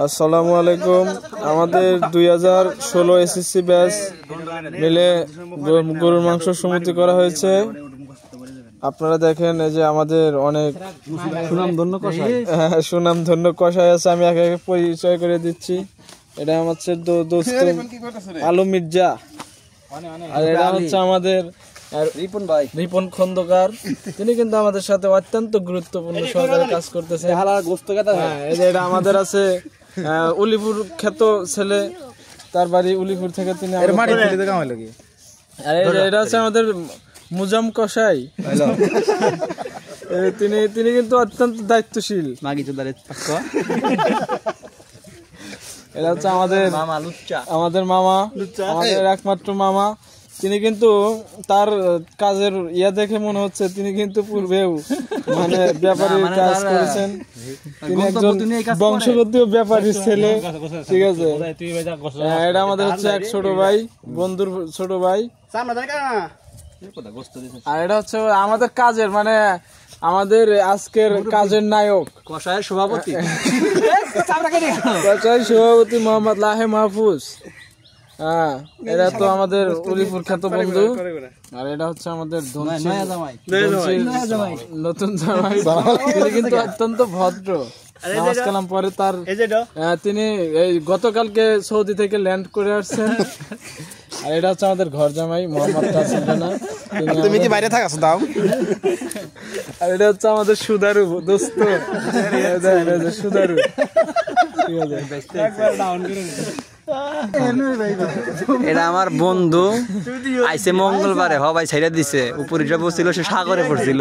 আসসালামু আলাইকুম। আমাদের 2016 এসএসসি ব্যাচ মিলে গরুর মাংস সমিতি করা হয়েছে। আপনারা দেখেন এই যে আমাদের অনেক সুনামধন্য কষাই আছে। আমি একে একে পরিচয় করে দিচ্ছি। এটা হচ্ছে দোস্ত আলম মির্জা, আর এটা হচ্ছে আমাদের রিপন খন্দকার। তিনি কিন্তু আমাদের সাথে অত্যন্ত গুরুত্বপূর্ণ সহকারে কাজ করতেছে। এটা আমাদের আছে উলিপুর খ্যাত ছেলে, তার বাড়ি উলিপুর থেকে। তিনি এটা হচ্ছে আমাদের মুজাম কসাই। তিনি কিন্তু অত্যন্ত দায়িত্বশীল। এটা হচ্ছে আমাদের মামা, আমাদের একমাত্র মামা। তিনি কিন্তু তার কাজের দেখে মনে হচ্ছে তিনি কিন্তু পূর্বেও মানে ব্যাপারীর কাজ করেছেন। তিনি একজন বংশগতীয় ব্যাপারীর ছেলে, ঠিক আছে। এটা আমাদের হচ্ছে এক ছোট ভাই, বন্ধুর ছোট ভাই। আর এটা হচ্ছে আমাদের কাজের মানে আমাদের আজকের কাজের নায়ক, কষায়ের সভাপতি মোহাম্মদ লাহে মাহফুজ। হ্যাঁ, এটা তো আমাদের উলিপুর খ্যাত বন্ধু। আর এটা হচ্ছে আমাদের নতুন জামাই। তিনি কিন্তু অত্যন্ত ভদ্র। নামাজ কালাম পরে তার তিনি এই গতকালকে সৌদি থেকে ল্যান্ড করে আসছেন। আর এটা হচ্ছে আমাদের ঘর জামাই মোহাম্মদ তাসিম রানা। তুমি কি বাইরে থাকছো দাও। আর এটা হচ্ছে আমাদের সুদারু দোস্ত, সুদারু। ঠিক আছে, এটা আমার বন্ধু আইসে মঙ্গলবারে হবাই ছাইড়া দিছে। উপরে বসছিল, সে সাগরে পড়ছিল।